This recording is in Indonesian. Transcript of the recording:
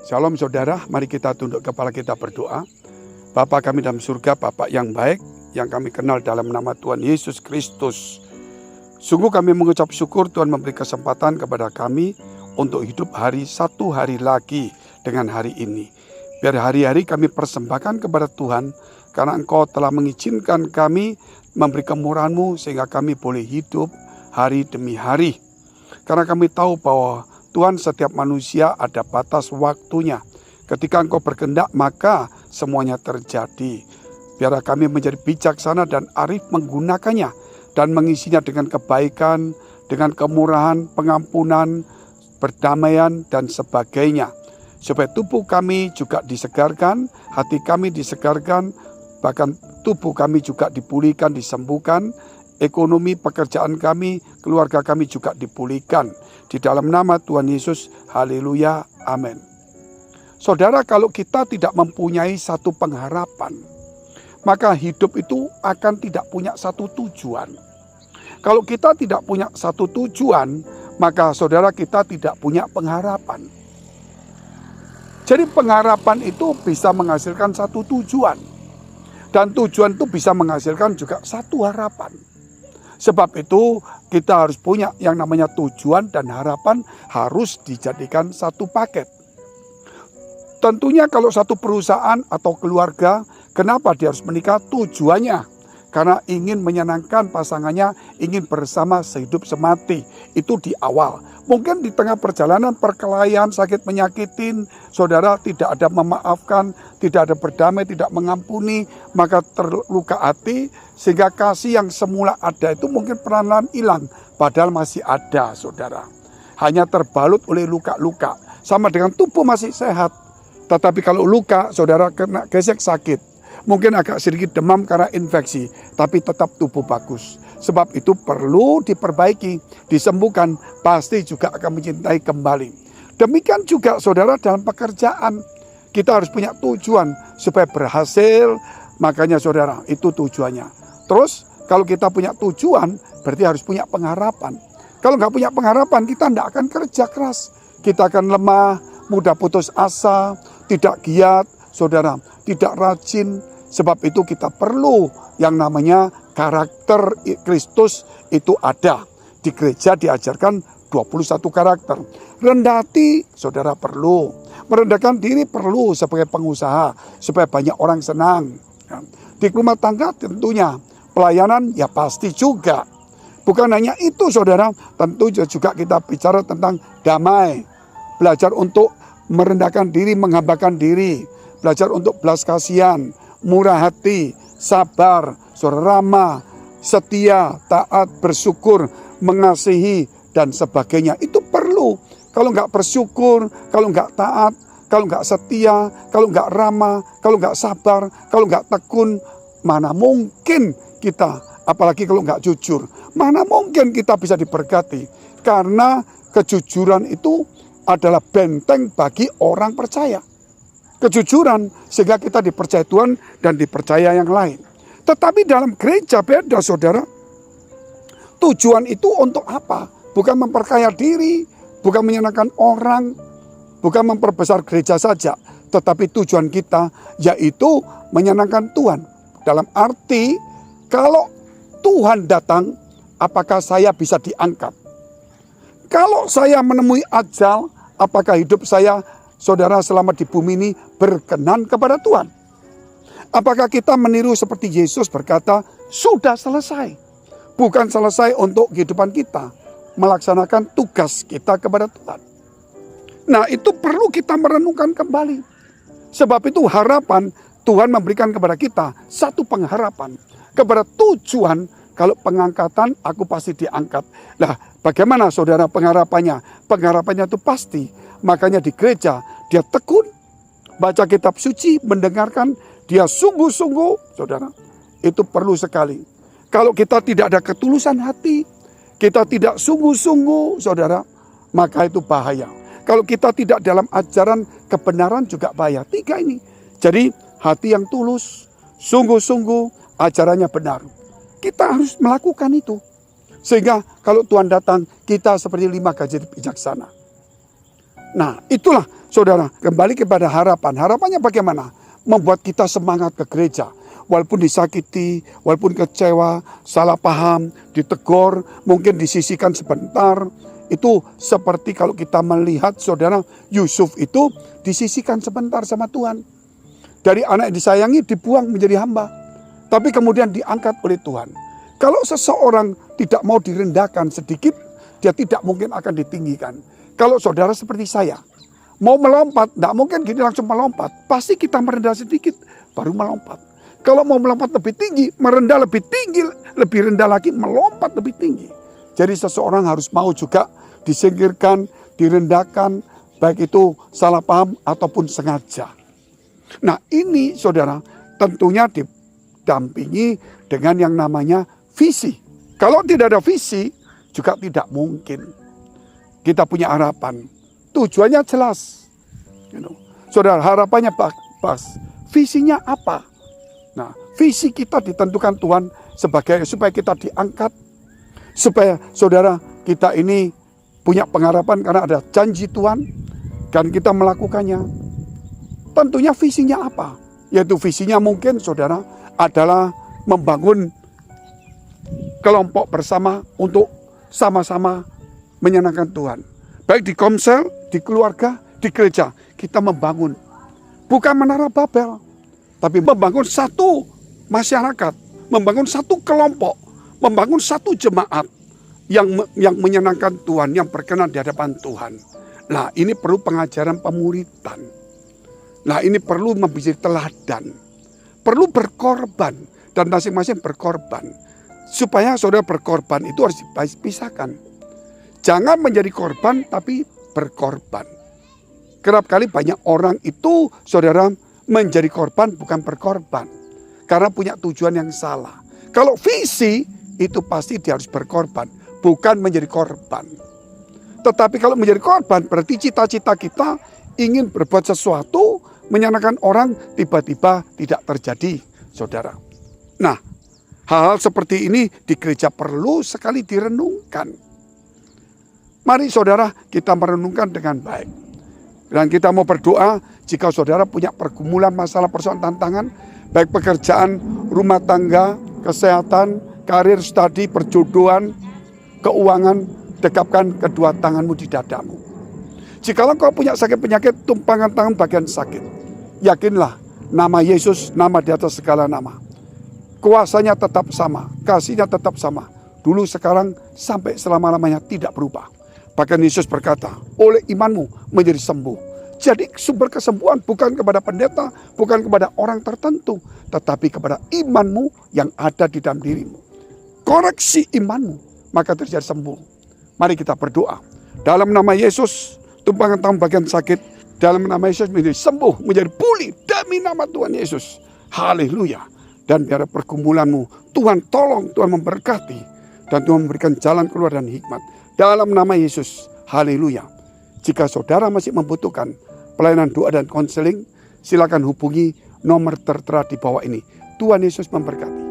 Shalom saudara, mari kita tunduk kepala kita berdoa. Bapa kami dalam surga, Bapa yang baik, yang kami kenal dalam nama Tuhan Yesus Kristus. Sungguh kami mengucap syukur Tuhan memberi kesempatan kepada kami untuk hidup satu hari lagi dengan hari ini. Biar hari-hari kami persembahkan kepada Tuhan, karena Engkau telah mengizinkan kami memberi kemurahan-Mu sehingga kami boleh hidup hari demi hari. Karena kami tahu bahwa Tuhan, setiap manusia ada batas waktunya. Ketika Engkau berkehendak, maka semuanya terjadi. Biarlah kami menjadi bijaksana dan arif menggunakannya dan mengisinya dengan kebaikan, dengan kemurahan, pengampunan, perdamaian, dan sebagainya. Supaya tubuh kami juga disegarkan, hati kami disegarkan, bahkan tubuh kami juga dipulihkan, disembuhkan, ekonomi, pekerjaan kami, keluarga kami juga dipulihkan. Di dalam nama Tuhan Yesus, haleluya, amin. Saudara, kalau kita tidak mempunyai satu pengharapan, maka hidup itu akan tidak punya satu tujuan. Kalau kita tidak punya satu tujuan, maka saudara kita tidak punya pengharapan. Jadi pengharapan itu bisa menghasilkan satu tujuan. Dan tujuan itu bisa menghasilkan juga satu harapan. Sebab itu kita harus punya yang namanya tujuan dan harapan harus dijadikan satu paket. Tentunya kalau satu perusahaan atau keluarga, kenapa dia harus menikah? Tujuannya karena ingin menyenangkan pasangannya, ingin bersama sehidup semati. Itu di awal. Mungkin di tengah perjalanan perkelahian, sakit menyakitin, saudara tidak ada memaafkan, tidak ada berdamai, tidak mengampuni, maka terluka hati, sehingga kasih yang semula ada itu mungkin perlahan-lahan hilang, padahal masih ada, saudara. Hanya terbalut oleh luka-luka, sama dengan tubuh masih sehat. Tetapi kalau luka, saudara kena gesek sakit, mungkin agak sedikit demam karena infeksi, tapi tetap tubuh bagus. Sebab itu perlu diperbaiki, disembuhkan, pasti juga akan mencintai kembali. Demikian juga saudara dalam pekerjaan. Kita harus punya tujuan supaya berhasil, makanya saudara itu tujuannya. Terus kalau kita punya tujuan, berarti harus punya pengharapan. Kalau nggak punya pengharapan, kita tidak akan kerja keras. Kita akan lemah, mudah putus asa, tidak giat, saudara, tidak rajin. Sebab itu kita perlu yang namanya karakter Kristus itu ada. Di gereja diajarkan 21 karakter. Rendah hati, saudara perlu. Merendahkan diri perlu sebagai pengusaha, supaya banyak orang senang. Di rumah tangga tentunya, pelayanan ya pasti juga. Bukan hanya itu saudara, tentu juga kita bicara tentang damai. Belajar untuk merendahkan diri, menghambakan diri. Belajar untuk belas kasihan, murah hati, sabar, ramah, setia, taat, bersyukur, mengasihi, dan sebagainya. Itu perlu. Kalau nggak bersyukur, kalau nggak taat, kalau nggak setia, kalau nggak ramah, kalau nggak sabar, kalau nggak tekun, mana mungkin kita, apalagi kalau nggak jujur, mana mungkin kita bisa diberkati. Karena kejujuran itu adalah benteng bagi orang percaya. Kejujuran sehingga kita dipercaya Tuhan dan dipercaya yang lain. Tetapi dalam gereja beda saudara. Tujuan itu untuk apa? Bukan memperkaya diri, bukan menyenangkan orang, bukan memperbesar gereja saja. Tetapi tujuan kita yaitu menyenangkan Tuhan. Dalam arti kalau Tuhan datang, apakah saya bisa diangkat? Kalau saya menemui ajal, apakah hidup saya, saudara, selama di bumi ini berkenan kepada Tuhan? Apakah kita meniru seperti Yesus berkata, sudah selesai. Bukan selesai untuk kehidupan kita, melaksanakan tugas kita kepada Tuhan. Nah, itu perlu kita merenungkan kembali. Sebab itu harapan Tuhan memberikan kepada kita satu pengharapan. Kepada tujuan, kalau pengangkatan aku pasti diangkat. Nah, bagaimana saudara pengharapannya? Pengharapannya itu pasti. Makanya di gereja dia tekun, baca kitab suci, mendengarkan, dia sungguh-sungguh, saudara. Itu perlu sekali. Kalau kita tidak ada ketulusan hati, kita tidak sungguh-sungguh, saudara, maka itu bahaya. Kalau kita tidak dalam ajaran kebenaran juga bahaya. 3 ini. Jadi hati yang tulus, sungguh-sungguh, ajarannya benar. Kita harus melakukan itu. Sehingga kalau Tuhan datang, kita seperti 5 gajah bijaksana. Nah, itulah saudara, kembali kepada harapan. Harapannya bagaimana? Membuat kita semangat ke gereja. Walaupun disakiti, walaupun kecewa, salah paham, ditegur, mungkin disisihkan sebentar. Itu seperti kalau kita melihat saudara Yusuf itu disisihkan sebentar sama Tuhan. Dari anak yang disayangi dibuang menjadi hamba. Tapi kemudian diangkat oleh Tuhan. Kalau seseorang tidak mau direndahkan sedikit, dia tidak mungkin akan ditinggikan. Kalau saudara seperti saya, mau melompat, tidak mungkin gini langsung melompat. Pasti kita merendah sedikit, baru melompat. Kalau mau melompat lebih tinggi, merendah lebih tinggi, lebih rendah lagi, melompat lebih tinggi. Jadi seseorang harus mau juga disingkirkan, direndahkan, baik itu salah paham ataupun sengaja. Nah ini saudara tentunya didampingi dengan yang namanya visi. Kalau tidak ada visi, juga tidak mungkin kita punya harapan. Tujuannya jelas. Saudara, harapannya pas. Visinya apa? Nah, visi kita ditentukan Tuhan supaya kita diangkat. Supaya saudara kita ini punya pengharapan karena ada janji Tuhan. Dan kita melakukannya. Tentunya visinya apa? Yaitu visinya mungkin saudara adalah membangun kelompok bersama untuk sama-sama menyenangkan Tuhan. Baik di komsel, di keluarga, di gereja. Kita membangun. Bukan menara Babel. Tapi membangun satu masyarakat. Membangun satu kelompok. Membangun satu jemaat. Yang menyenangkan Tuhan. Yang berkenan di hadapan Tuhan. Nah ini perlu pengajaran pemuritan. Nah ini perlu menjadi teladan. Perlu berkorban. Dan masing-masing berkorban. Supaya saudara berkorban itu harus dipisahkan. Jangan menjadi korban tapi berkorban. Kerap kali banyak orang itu saudara menjadi korban bukan berkorban. Karena punya tujuan yang salah. Kalau visi itu pasti dia harus berkorban. Bukan menjadi korban. Tetapi kalau menjadi korban berarti cita-cita kita ingin berbuat sesuatu menyenangkan orang tiba-tiba tidak terjadi saudara. Nah hal-hal seperti ini di gereja perlu sekali direnungkan. Mari saudara kita merenungkan dengan baik. Dan kita mau berdoa jika saudara punya pergumulan masalah persoalan tantangan. Baik pekerjaan, rumah tangga, kesehatan, karir, studi, perjodohan, keuangan. Dekapkan kedua tanganmu di dadamu. Jikalau kau punya sakit penyakit, tumpangan tangan bagian sakit. Yakinlah nama Yesus, nama di atas segala nama. Kuasanya tetap sama, kasihnya tetap sama. Dulu, sekarang, sampai selama-lamanya tidak berubah. Bahkan Yesus berkata, oleh imanmu menjadi sembuh. Jadi sumber kesembuhan bukan kepada pendeta, bukan kepada orang tertentu. Tetapi kepada imanmu yang ada di dalam dirimu. Koreksi imanmu, maka terjadi sembuh. Mari kita berdoa. Dalam nama Yesus, tumpangan tangan bagian sakit. Dalam nama Yesus menjadi sembuh, menjadi pulih. Demi nama Tuhan Yesus. Haleluya. Dan biar pergumulanmu, Tuhan tolong, Tuhan memberkati. Dan Tuhan memberikan jalan keluar dan hikmat. Dalam nama Yesus, haleluya. Jika saudara masih membutuhkan pelayanan doa dan konseling, silakan hubungi nomor tertera di bawah ini. Tuhan Yesus memberkati.